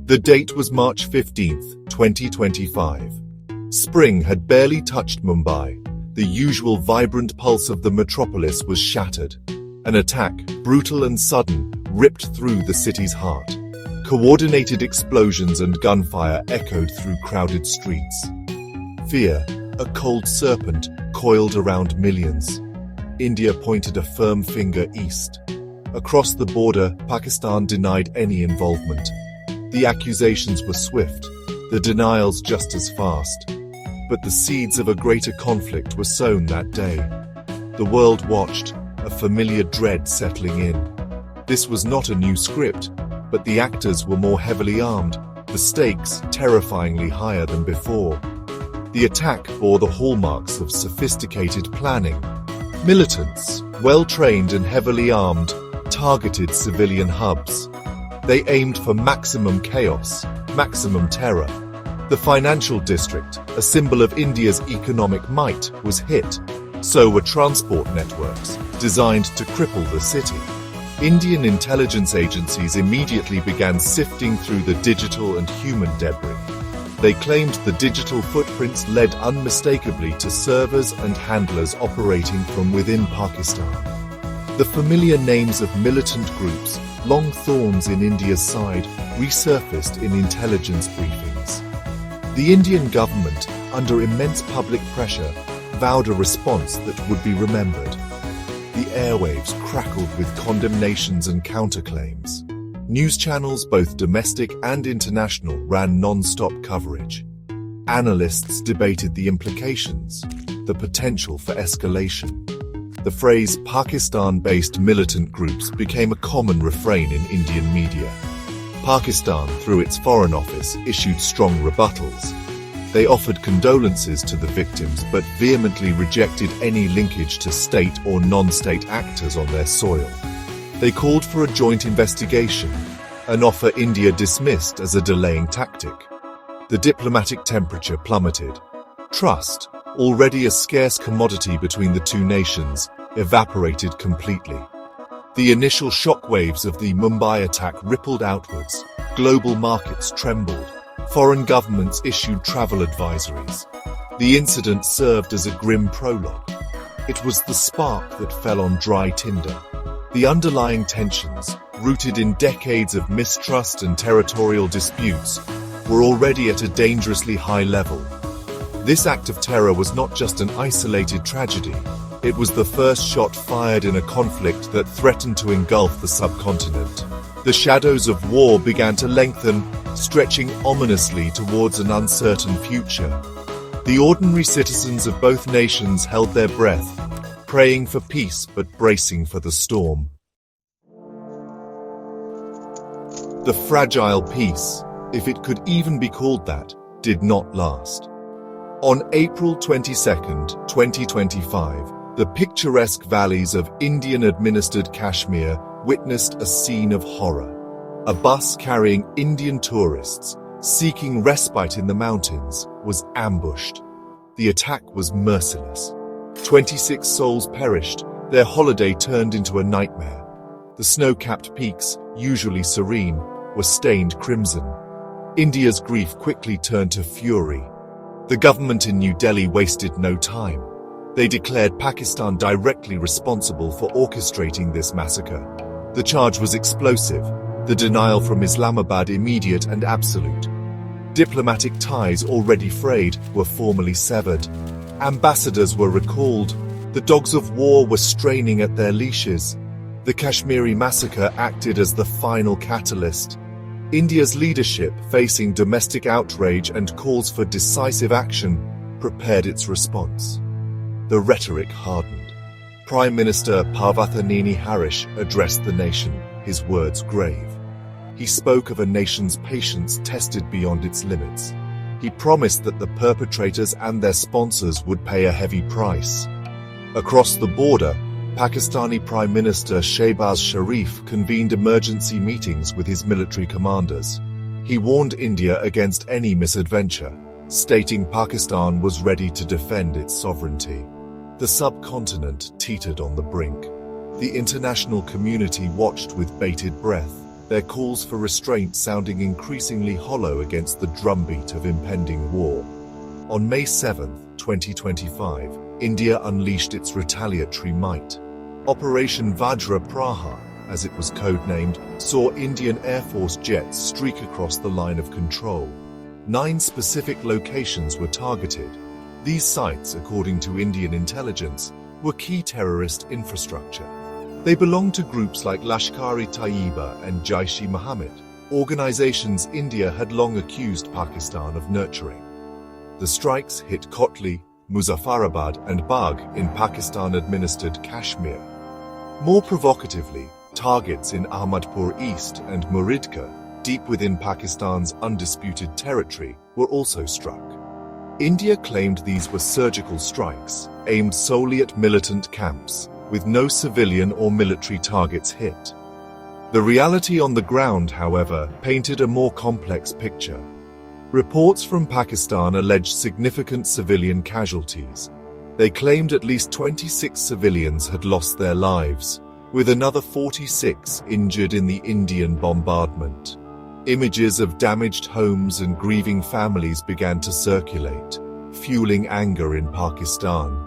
The date was March 15, 2025. Spring had barely touched Mumbai. The usual vibrant pulse of the metropolis was shattered. An attack, brutal and sudden, ripped through the city's heart. Coordinated explosions and gunfire echoed through crowded streets. Fear, a cold serpent, coiled around millions. India pointed a firm finger east. Across the border, Pakistan denied any involvement. The accusations were swift, the denials just as fast. But the seeds of a greater conflict were sown that day. The world watched, a familiar dread settling in. This was not a new script, but the actors were more heavily armed, the stakes terrifyingly higher than before. The attack bore the hallmarks of sophisticated planning. Militants, well-trained and heavily armed, targeted civilian hubs. They aimed for maximum chaos, maximum terror. The financial district, a symbol of India's economic might, was hit. So were transport networks, designed to cripple the city. Indian intelligence agencies immediately began sifting through the digital and human debris. They claimed the digital footprints led unmistakably to servers and handlers operating from within Pakistan. The familiar names of militant groups, long thorns in India's side, resurfaced in intelligence briefings. The Indian government, under immense public pressure, vowed a response that would be remembered. The airwaves crackled with condemnations and counterclaims. News channels, both domestic and international, ran non-stop coverage. Analysts debated the implications, the potential for escalation. The phrase Pakistan-based militant groups became a common refrain in Indian media. Pakistan, through its Foreign Office, issued strong rebuttals. They offered condolences to the victims but vehemently rejected any linkage to state or non-state actors on their soil. They called for a joint investigation, an offer India dismissed as a delaying tactic. The diplomatic temperature plummeted. Trust, already a scarce commodity between the two nations, evaporated completely. The initial shockwaves of the Mumbai attack rippled outwards. Global markets trembled. Foreign governments issued travel advisories. The incident served as a grim prologue. It was the spark that fell on dry tinder. The underlying tensions, rooted in decades of mistrust and territorial disputes, were already at a dangerously high level. This act of terror was not just an isolated tragedy. It was the first shot fired in a conflict that threatened to engulf the subcontinent. The shadows of war began to lengthen, stretching ominously towards an uncertain future. The ordinary citizens of both nations held their breath, praying for peace but bracing for the storm. The fragile peace, if it could even be called that, did not last. On April 22, 2025, the picturesque valleys of Indian-administered Kashmir witnessed a scene of horror. A bus carrying Indian tourists, seeking respite in the mountains, was ambushed. The attack was merciless. 26 souls perished, their holiday turned into a nightmare. The snow-capped peaks, usually serene, were stained crimson. India's grief quickly turned to fury. The government in New Delhi wasted no time. They declared Pakistan directly responsible for orchestrating this massacre. The charge was explosive, the denial from Islamabad immediate and absolute. Diplomatic ties already frayed were formally severed. Ambassadors were recalled. The dogs of war were straining at their leashes. The Kashmiri massacre acted as the final catalyst. India's leadership, facing domestic outrage and calls for decisive action, prepared its response. The rhetoric hardened. Prime Minister Parvathaneni Harish addressed the nation, his words grave. He spoke of a nation's patience tested beyond its limits. He promised that the perpetrators and their sponsors would pay a heavy price. Across the border, Pakistani Prime Minister Shehbaz Sharif convened emergency meetings with his military commanders. He warned India against any misadventure, stating Pakistan was ready to defend its sovereignty. The subcontinent teetered on the brink. The international community watched with bated breath. their calls for restraint sounding increasingly hollow against the drumbeat of impending war. On May 7, 2025, India unleashed its retaliatory might. Operation Vajra Praha, as it was codenamed, saw Indian Air Force jets streak across the line of control. 9 specific locations were targeted. These sites, according to Indian intelligence, were key terrorist infrastructure. They belonged to groups like Lashkar-e-Taiba and Jaish-e-Mohammed, organizations India had long accused Pakistan of nurturing. The strikes hit Kotli, Muzaffarabad and Bagh in Pakistan-administered Kashmir. More provocatively, targets in Ahmadpur East and Muridka, deep within Pakistan's undisputed territory, were also struck. India claimed these were surgical strikes, aimed solely at militant camps, with no civilian or military targets hit. The reality on the ground, however, painted a more complex picture. Reports from Pakistan alleged significant civilian casualties. They claimed at least 26 civilians had lost their lives, with another 46 injured in the Indian bombardment. Images of damaged homes and grieving families began to circulate, fueling anger in Pakistan.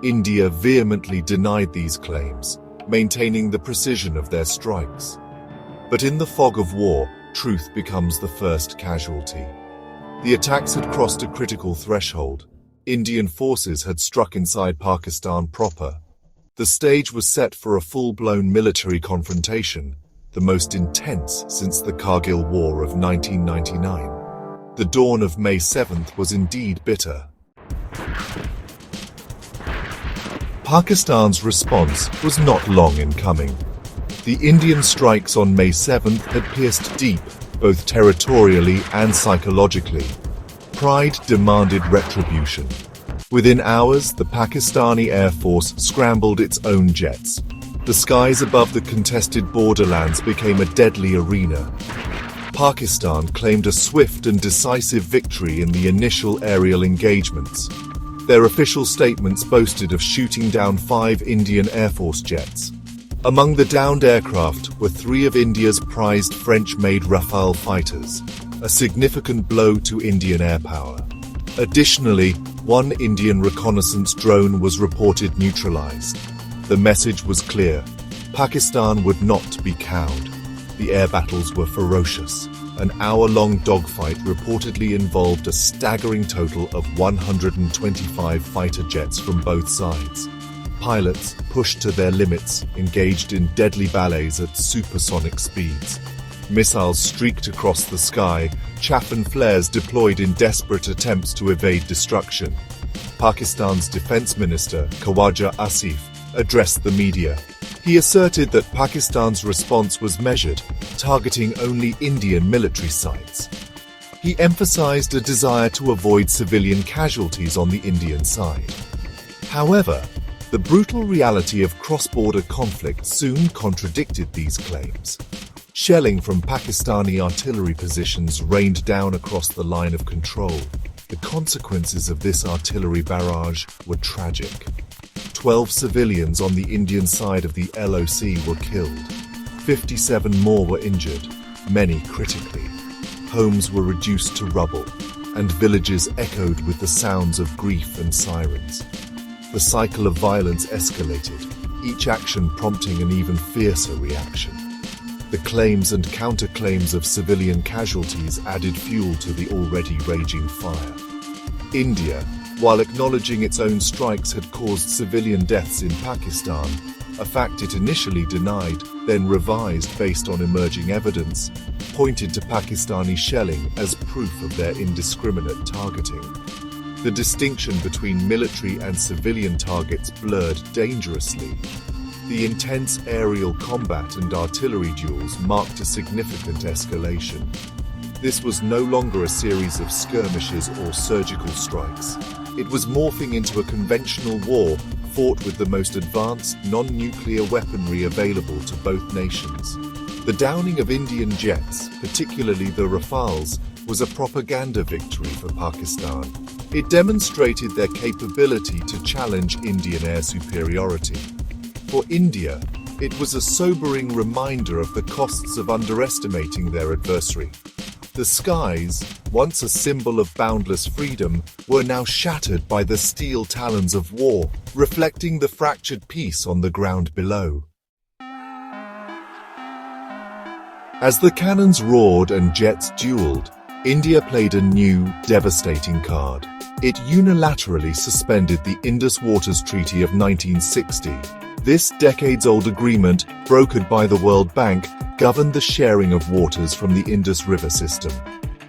India vehemently denied these claims, maintaining the precision of their strikes. But in the fog of war, truth becomes the first casualty. The attacks had crossed a critical threshold. Indian forces had struck inside Pakistan proper. The stage was set for a full-blown military confrontation, the most intense since the Kargil War of 1999. The dawn of May 7th was indeed bitter. Pakistan's response was not long in coming. The Indian strikes on May 7th had pierced deep, both territorially and psychologically. Pride demanded retribution. Within hours, the Pakistani Air Force scrambled its own jets. The skies above the contested borderlands became a deadly arena. Pakistan claimed a swift and decisive victory in the initial aerial engagements. Their official statements boasted of shooting down 5 Indian Air Force jets. Among the downed aircraft were 3 of India's prized French-made Rafale fighters, a significant blow to Indian air power. Additionally, 1 Indian reconnaissance drone was reported neutralized. The message was clear: Pakistan would not be cowed. The air battles were ferocious. An hour-long dogfight reportedly involved a staggering total of 125 fighter jets from both sides. Pilots, pushed to their limits, engaged in deadly ballets at supersonic speeds. Missiles streaked across the sky, chaff and flares deployed in desperate attempts to evade destruction. Pakistan's Defense Minister, Khawaja Asif, addressed the media. He asserted that Pakistan's response was measured, targeting only Indian military sites. He emphasized a desire to avoid civilian casualties on the Indian side. However, the brutal reality of cross-border conflict soon contradicted these claims. Shelling from Pakistani artillery positions rained down across the line of control. The consequences of this artillery barrage were tragic. 12 civilians on the Indian side of the LOC were killed. 57 more were injured, many critically. Homes were reduced to rubble, and villages echoed with the sounds of grief and sirens. The cycle of violence escalated, each action prompting an even fiercer reaction. The claims and counterclaims of civilian casualties added fuel to the already raging fire. India, while acknowledging its own strikes had caused civilian deaths in Pakistan, a fact it initially denied, then revised based on emerging evidence, pointed to Pakistani shelling as proof of their indiscriminate targeting. The distinction between military and civilian targets blurred dangerously. The intense aerial combat and artillery duels marked a significant escalation. This was no longer a series of skirmishes or surgical strikes. It was morphing into a conventional war fought with the most advanced non-nuclear weaponry available to both nations. The downing of Indian jets, particularly the Rafales, was a propaganda victory for Pakistan. It demonstrated their capability to challenge Indian air superiority. For India, It was a sobering reminder of the costs of underestimating their adversary. The skies, once a symbol of boundless freedom, were now shattered by the steel talons of war, reflecting the fractured peace on the ground below. As the cannons roared and jets dueled, India played a new, devastating card. It unilaterally suspended the Indus Waters Treaty of 1960. This decades-old agreement, brokered by the World Bank, governed the sharing of waters from the Indus River system.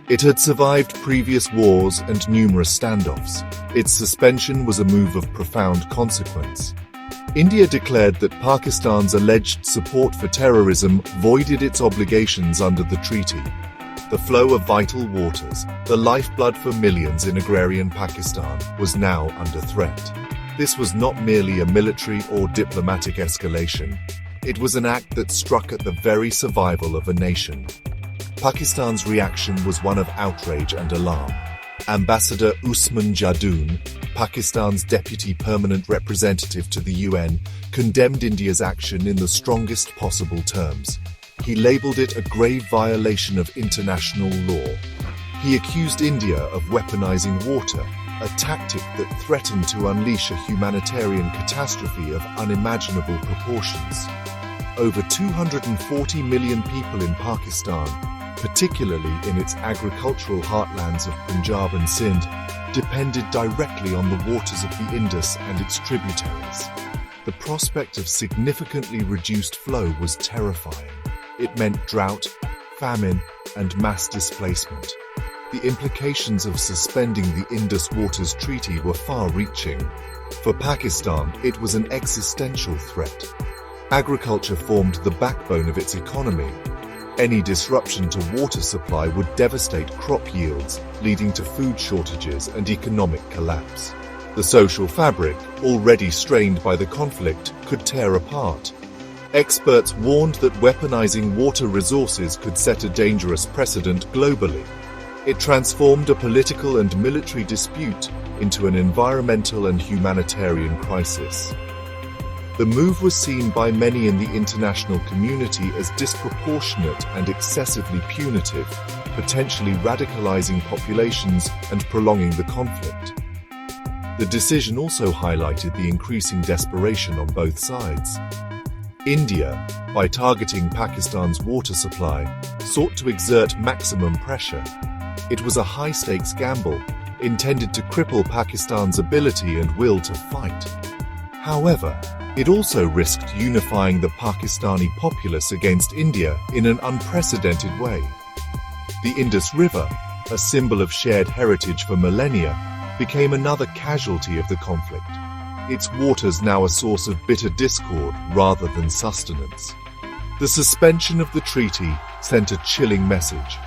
It had survived previous wars and numerous standoffs. Its suspension was a move of profound consequence. India declared that Pakistan's alleged support for terrorism voided its obligations under the treaty. The flow of vital waters, the lifeblood for millions in agrarian Pakistan, was now under threat. This was not merely a military or diplomatic escalation. It was an act that struck at the very survival of a nation. Pakistan's reaction was one of outrage and alarm. Ambassador Usman Jadoon, Pakistan's deputy permanent representative to the UN, condemned India's action in the strongest possible terms. He labeled it a grave violation of international law. He accused India of weaponizing water, a tactic that threatened to unleash a humanitarian catastrophe of unimaginable proportions. Over 240 million people in Pakistan, particularly in its agricultural heartlands of Punjab and Sindh, depended directly on the waters of the Indus and its tributaries. The prospect of significantly reduced flow was terrifying. It meant drought, famine, and mass displacement. The implications of suspending the Indus Waters Treaty were far-reaching. For Pakistan, it was an existential threat. Agriculture formed the backbone of its economy. Any disruption to water supply would devastate crop yields, leading to food shortages and economic collapse. The social fabric, already strained by the conflict, could tear apart. Experts warned that weaponizing water resources could set a dangerous precedent globally. It transformed a political and military dispute into an environmental and humanitarian crisis. The move was seen by many in the international community as disproportionate and excessively punitive, potentially radicalizing populations and prolonging the conflict. The decision also highlighted the increasing desperation on both sides. India, by targeting Pakistan's water supply, sought to exert maximum pressure. It was a high-stakes gamble, intended to cripple Pakistan's ability and will to fight. However, it also risked unifying the Pakistani populace against India in an unprecedented way. The Indus River, a symbol of shared heritage for millennia, became another casualty of the conflict. Its waters now a source of bitter discord rather than sustenance. The suspension of the treaty sent a chilling message.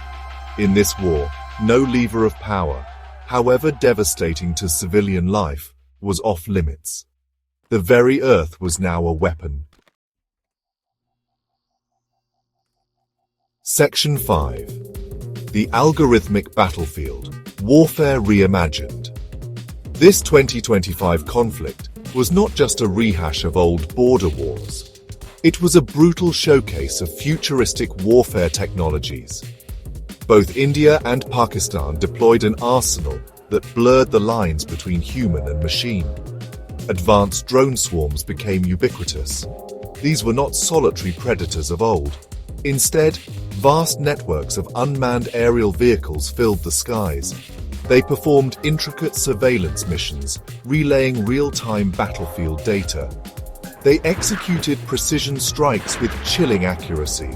In this war, no lever of power, however devastating to civilian life, was off limits. The very earth was now a weapon. Section 5. The Algorithmic Battlefield, Warfare Reimagined. This 2025 conflict was not just a rehash of old border wars. It was a brutal showcase of futuristic warfare technologies. Both India and Pakistan deployed an arsenal that blurred the lines between human and machine. Advanced drone swarms became ubiquitous. These were not solitary predators of old. Instead, vast networks of unmanned aerial vehicles filled the skies. They performed intricate surveillance missions, relaying real-time battlefield data. They executed precision strikes with chilling accuracy.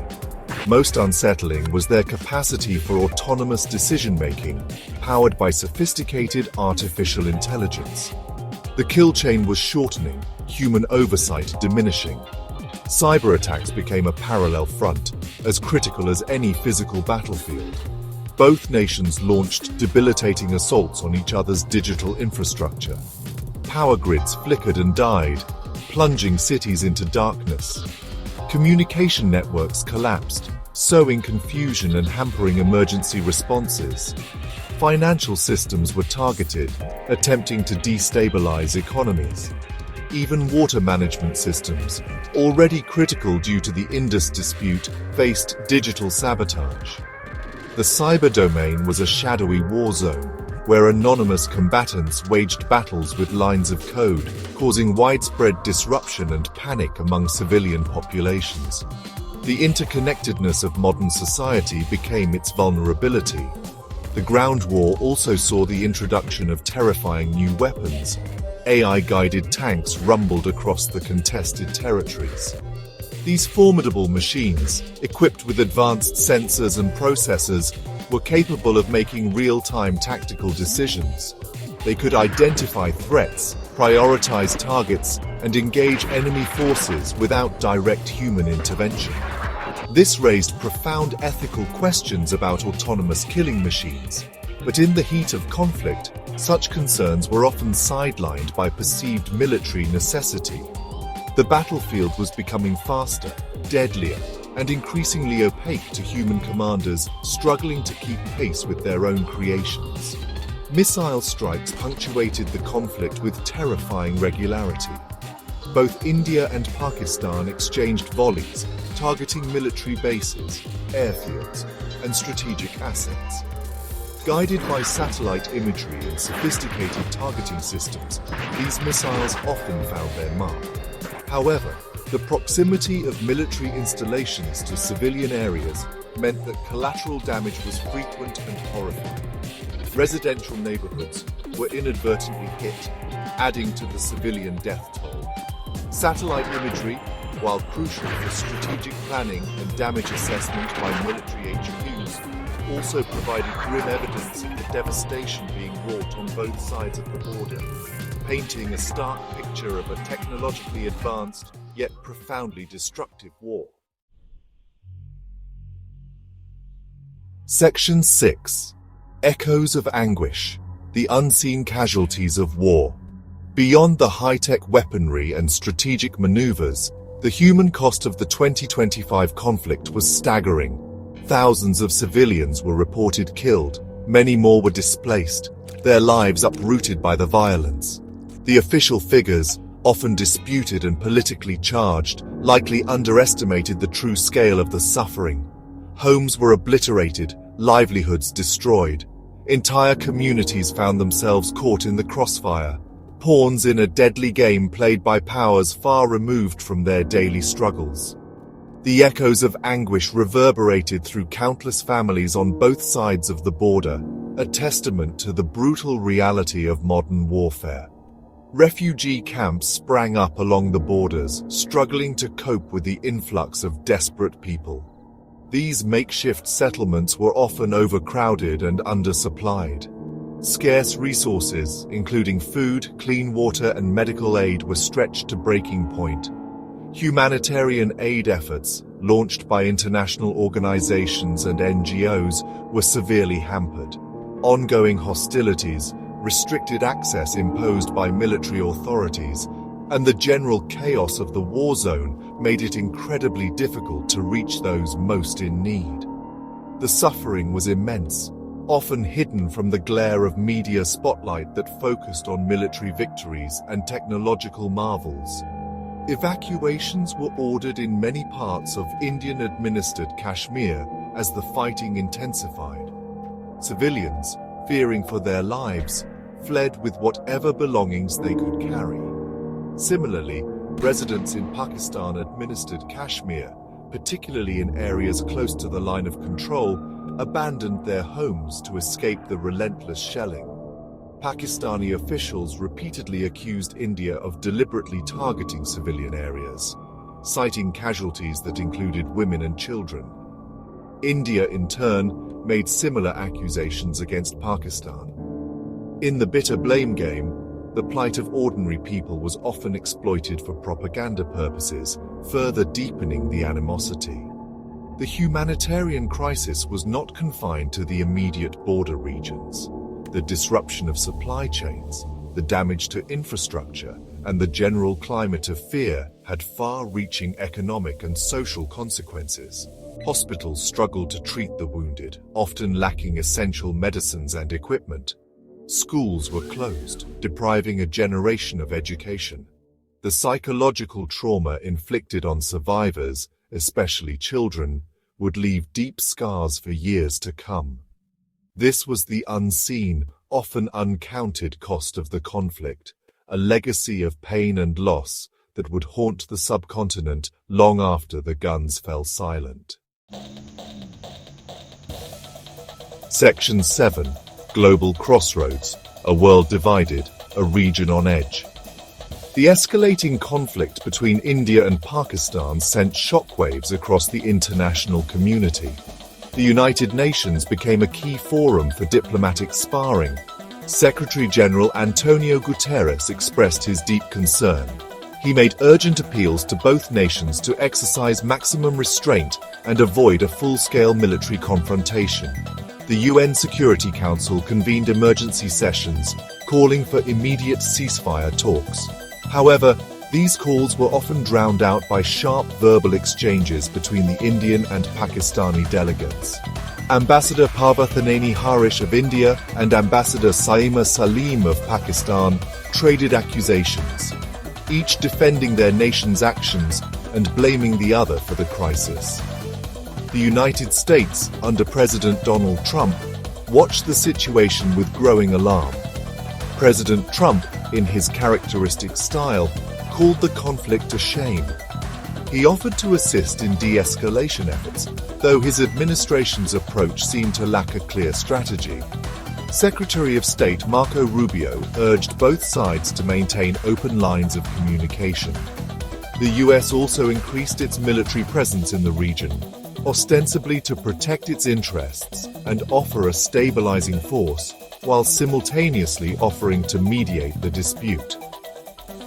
Most unsettling was their capacity for autonomous decision-making, powered by sophisticated artificial intelligence. The kill chain was shortening, human oversight diminishing. Cyberattacks became a parallel front, as critical as any physical battlefield. Both nations launched debilitating assaults on each other's digital infrastructure. Power grids flickered and died, plunging cities into darkness. Communication networks collapsed, sowing confusion and hampering emergency responses. Financial systems were targeted, attempting to destabilize economies. Even water management systems, already critical due to the Indus dispute, faced digital sabotage. The cyber domain was a shadowy war zone, where anonymous combatants waged battles with lines of code, causing widespread disruption and panic among civilian populations. The interconnectedness of modern society became its vulnerability. The ground war also saw the introduction of terrifying new weapons. AI-guided tanks rumbled across the contested territories. These formidable machines, equipped with advanced sensors and processors, were capable of making real-time tactical decisions. They could identify threats, prioritize targets, and engage enemy forces without direct human intervention. This raised profound ethical questions about autonomous killing machines, but in the heat of conflict, such concerns were often sidelined by perceived military necessity. The battlefield was becoming faster, deadlier, and increasingly opaque to human commanders struggling to keep pace with their own creations. Missile strikes punctuated the conflict with terrifying regularity. Both India and Pakistan exchanged volleys, targeting military bases, airfields, and strategic assets. Guided by satellite imagery and sophisticated targeting systems, these missiles often found their mark. However, the proximity of military installations to civilian areas meant that collateral damage was frequent and horrifying. Residential neighborhoods were inadvertently hit, adding to the civilian death toll. Satellite imagery, while crucial for strategic planning and damage assessment by military HQs, also provided grim evidence of the devastation being wrought on both sides of the border, painting a stark picture of a technologically advanced yet profoundly destructive war. Section 6. Echoes of Anguish, the Unseen Casualties of War. Beyond the high-tech weaponry and strategic maneuvers, the human cost of the 2025 conflict was staggering. Thousands of civilians were reported killed, many more were displaced, their lives uprooted by the violence. The official figures, often disputed and politically charged, likely underestimated the true scale of the suffering. Homes were obliterated, livelihoods destroyed. Entire communities found themselves caught in the crossfire, pawns in a deadly game played by powers far removed from their daily struggles. The echoes of anguish reverberated through countless families on both sides of the border, a testament to the brutal reality of modern warfare. Refugee camps sprang up along the borders, struggling to cope with the influx of desperate people. These makeshift settlements were often overcrowded and undersupplied. Scarce resources, including food, clean water, and medical aid, were stretched to breaking point. Humanitarian aid efforts, launched by international organizations and NGOs, were severely hampered. Ongoing hostilities, restricted access imposed by military authorities, and the general chaos of the war zone made it incredibly difficult to reach those most in need. The suffering was immense, often hidden from the glare of media spotlight that focused on military victories and technological marvels. Evacuations were ordered in many parts of Indian-administered Kashmir as the fighting intensified. Civilians, fearing for their lives, fled with whatever belongings they could carry. Similarly, residents in Pakistan-administered Kashmir, particularly in areas close to the line of control, abandoned their homes to escape the relentless shelling. Pakistani officials repeatedly accused India of deliberately targeting civilian areas, citing casualties that included women and children. India, in turn, made similar accusations against Pakistan. In the bitter blame game, the plight of ordinary people was often exploited for propaganda purposes, further deepening the animosity. The humanitarian crisis was not confined to the immediate border regions. The disruption of supply chains, the damage to infrastructure, and the general climate of fear had far-reaching economic and social consequences. Hospitals struggled to treat the wounded, often lacking essential medicines and equipment. Schools were closed, depriving a generation of education. The psychological trauma inflicted on survivors, especially children, would leave deep scars for years to come. This was the unseen, often uncounted cost of the conflict, a legacy of pain and loss that would haunt the subcontinent long after the guns fell silent. Section 7. Global Crossroads. A world divided, a region on edge. The escalating conflict between India and Pakistan sent shockwaves across the international community. The United Nations became a key forum for diplomatic sparring. Secretary-General Antonio Guterres expressed his deep concern. He made urgent appeals to both nations to exercise maximum restraint and avoid a full-scale military confrontation. The UN Security Council convened emergency sessions, calling for immediate ceasefire talks. However, these calls were often drowned out by sharp verbal exchanges between the Indian and Pakistani delegates. Ambassador Parvathaneni Harish of India and Ambassador Saima Salim of Pakistan traded accusations, each defending their nation's actions and blaming the other for the crisis. The United States, under President Donald Trump, watched the situation with growing alarm. President Trump, in his characteristic style, called the conflict a shame. He offered to assist in de-escalation efforts, though his administration's approach seemed to lack a clear strategy. Secretary of State Marco Rubio urged both sides to maintain open lines of communication. The US also increased its military presence in the region, ostensibly to protect its interests and offer a stabilizing force, while simultaneously offering to mediate the dispute.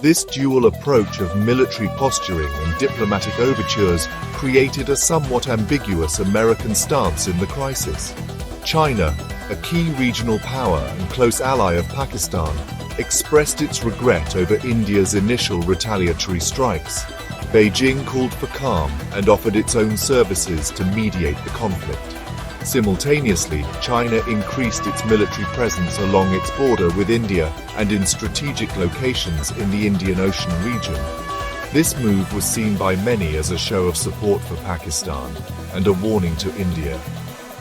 This dual approach of military posturing and diplomatic overtures created a somewhat ambiguous American stance in the crisis. China, a key regional power and close ally of Pakistan, expressed its regret over India's initial retaliatory strikes. Beijing called for calm and offered its own services to mediate the conflict. Simultaneously, China increased its military presence along its border with India and in strategic locations in the Indian Ocean region. This move was seen by many as a show of support for Pakistan and a warning to India.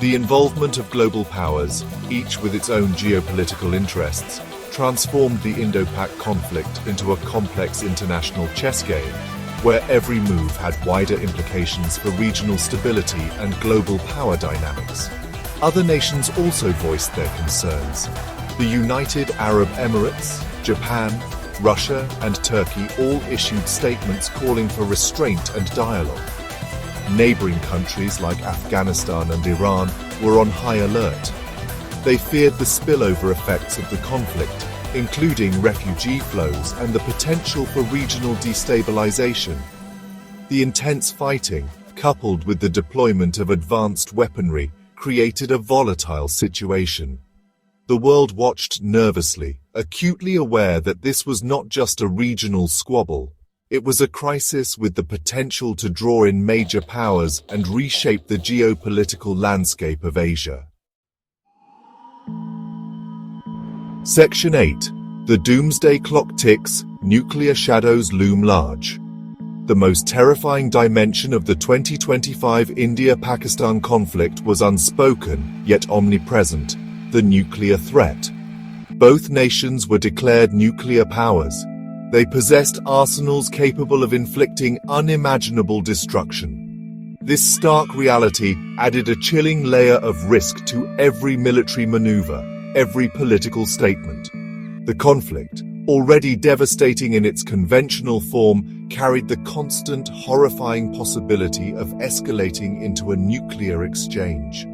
The involvement of global powers, each with its own geopolitical interests, transformed the Indo-Pak conflict into a complex international chess game, where every move had wider implications for regional stability and global power dynamics. Other nations also voiced their concerns. The United Arab Emirates, Japan, Russia, and Turkey all issued statements calling for restraint and dialogue. Neighboring countries like Afghanistan and Iran were on high alert. They feared the spillover effects of the conflict, including refugee flows and the potential for regional destabilization. The intense fighting, coupled with the deployment of advanced weaponry, created a volatile situation. The world watched nervously, acutely aware that this was not just a regional squabble. It was a crisis with the potential to draw in major powers and reshape the geopolitical landscape of Asia. Section 8. The doomsday clock ticks, nuclear shadows loom large. The most terrifying dimension of the 2025 India-Pakistan conflict was unspoken, yet omnipresent: the nuclear threat. Both nations were declared nuclear powers. They possessed arsenals capable of inflicting unimaginable destruction. This stark reality added a chilling layer of risk to every military maneuver, every political statement. The conflict, already devastating in its conventional form, carried the constant, horrifying possibility of escalating into a nuclear exchange.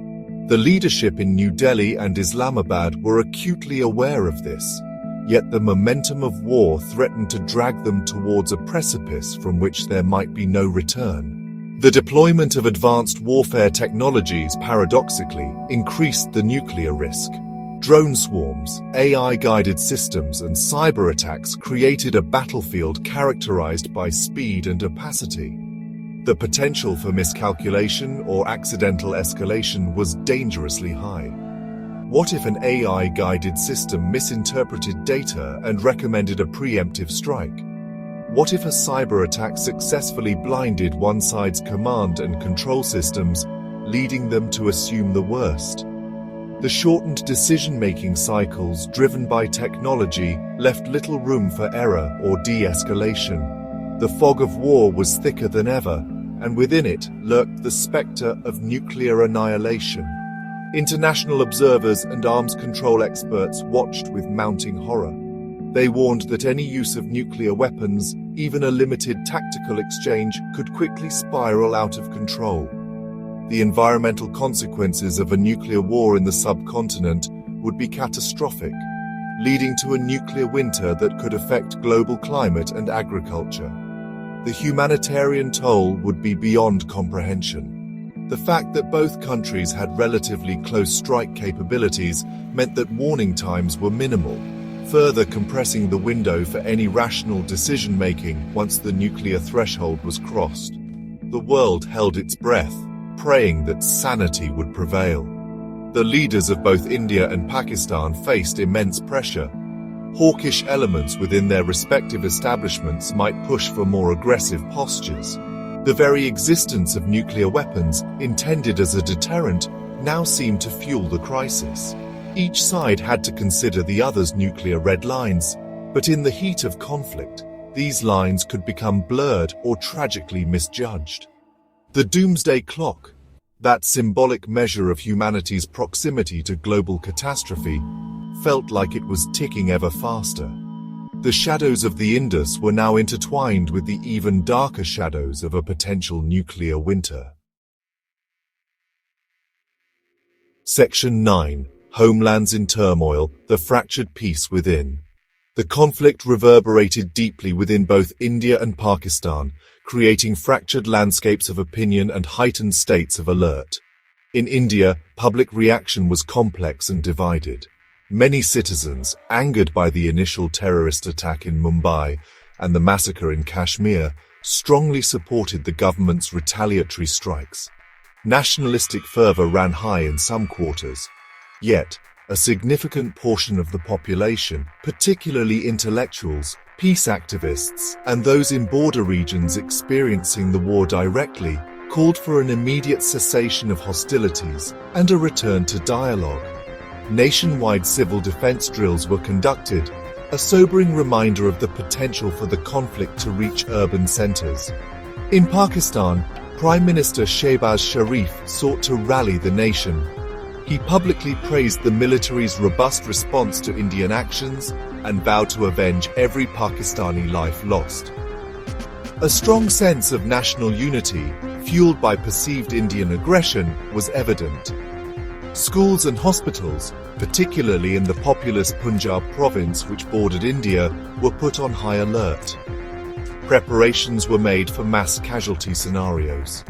The leadership in New Delhi and Islamabad were acutely aware of this, yet the momentum of war threatened to drag them towards a precipice from which there might be no return. The deployment of advanced warfare technologies, paradoxically, increased the nuclear risk. Drone swarms, AI-guided systems, and cyberattacks created a battlefield characterized by speed and opacity. The potential for miscalculation or accidental escalation was dangerously high. What if an AI-guided system misinterpreted data and recommended a preemptive strike? What if a cyber attack successfully blinded one side's command and control systems, leading them to assume the worst? The shortened decision-making cycles driven by technology left little room for error or de-escalation. The fog of war was thicker than ever, and within it lurked the spectre of nuclear annihilation. International observers and arms control experts watched with mounting horror. They warned that any use of nuclear weapons, even a limited tactical exchange, could quickly spiral out of control. The environmental consequences of a nuclear war in the subcontinent would be catastrophic, leading to a nuclear winter that could affect global climate and agriculture. The humanitarian toll would be beyond comprehension. The fact that both countries had relatively close strike capabilities meant that warning times were minimal, further compressing the window for any rational decision-making once the nuclear threshold was crossed. The world held its breath, praying that sanity would prevail. The leaders of both India and Pakistan faced immense pressure. Hawkish elements within their respective establishments might push for more aggressive postures. The very existence of nuclear weapons, intended as a deterrent, now seemed to fuel the crisis. Each side had to consider the other's nuclear red lines, but in the heat of conflict, these lines could become blurred or tragically misjudged. The doomsday clock, that symbolic measure of humanity's proximity to global catastrophe, felt like it was ticking ever faster. The shadows of the Indus were now intertwined with the even darker shadows of a potential nuclear winter. Section 9. Homelands in Turmoil, the Fractured Peace Within. The conflict reverberated deeply within both India and Pakistan, creating fractured landscapes of opinion and heightened states of alert. In India, public reaction was complex and divided. Many citizens, angered by the initial terrorist attack in Mumbai and the massacre in Kashmir, strongly supported the government's retaliatory strikes. Nationalistic fervor ran high in some quarters. Yet, a significant portion of the population, particularly intellectuals, peace activists, and those in border regions experiencing the war directly, called for an immediate cessation of hostilities and a return to dialogue. Nationwide civil defense drills were conducted, a sobering reminder of the potential for the conflict to reach urban centers. In Pakistan, Prime Minister Shehbaz Sharif sought to rally the nation. He publicly praised the military's robust response to Indian actions and vowed to avenge every Pakistani life lost. A strong sense of national unity, fueled by perceived Indian aggression, was evident. Schools and hospitals, particularly in the populous Punjab province which bordered India, were put on high alert. Preparations were made for mass casualty scenarios.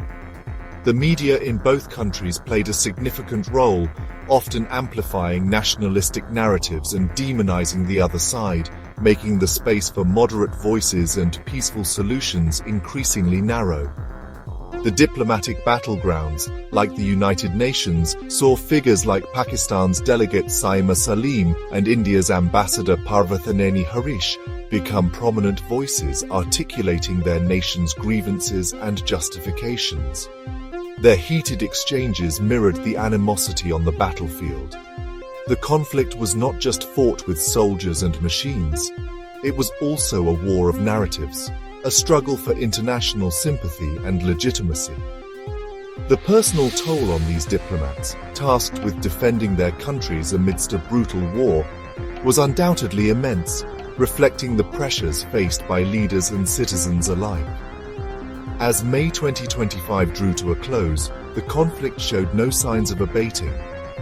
The media in both countries played a significant role, often amplifying nationalistic narratives and demonizing the other side, making the space for moderate voices and peaceful solutions increasingly narrow. The diplomatic battlegrounds, like the United Nations, saw figures like Pakistan's delegate Saima Salim and India's ambassador Parvathaneni Harish become prominent voices articulating their nation's grievances and justifications. Their heated exchanges mirrored the animosity on the battlefield. The conflict was not just fought with soldiers and machines. It was also a war of narratives, a struggle for international sympathy and legitimacy. The personal toll on these diplomats, tasked with defending their countries amidst a brutal war, was undoubtedly immense, reflecting the pressures faced by leaders and citizens alike. As May 2025 drew to a close, the conflict showed no signs of abating.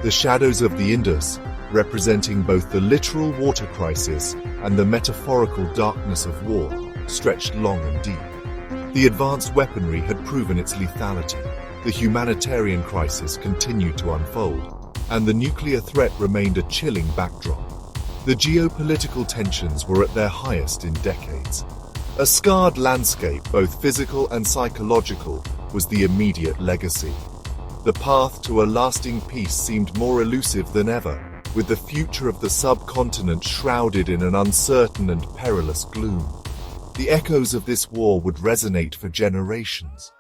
The shadows of the Indus, representing both the literal water crisis and the metaphorical darkness of war, stretched long and deep. The advanced weaponry had proven its lethality. The humanitarian crisis continued to unfold, and the nuclear threat remained a chilling backdrop. The geopolitical tensions were at their highest in decades. A scarred landscape, both physical and psychological, was the immediate legacy. The path to a lasting peace seemed more elusive than ever, with the future of the subcontinent shrouded in an uncertain and perilous gloom. The echoes of this war would resonate for generations.